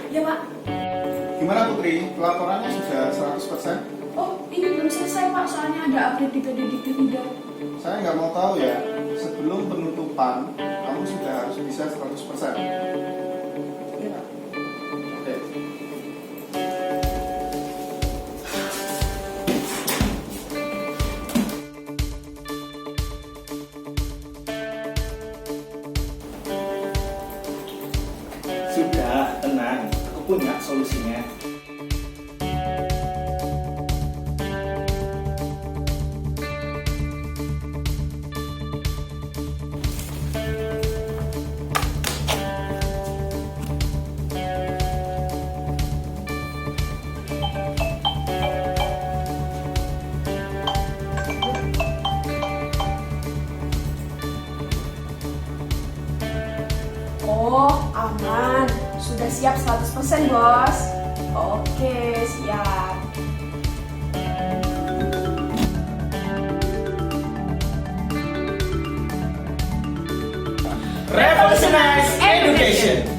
Ya Pak. Gimana Putri? Pelaporannya sudah 100%? Oh, ini belum selesai Pak, soalnya ada update di PDDikti Feeder. Saya nggak mau tahu ya, sebelum penutupan, kamu sudah harus bisa 100%. Iya Pak. Oke. Sudah, tenang. Aku punya solusinya. Oh, aman. Sudah siap 100% Bos. Oke, siap. Revolutionize Education.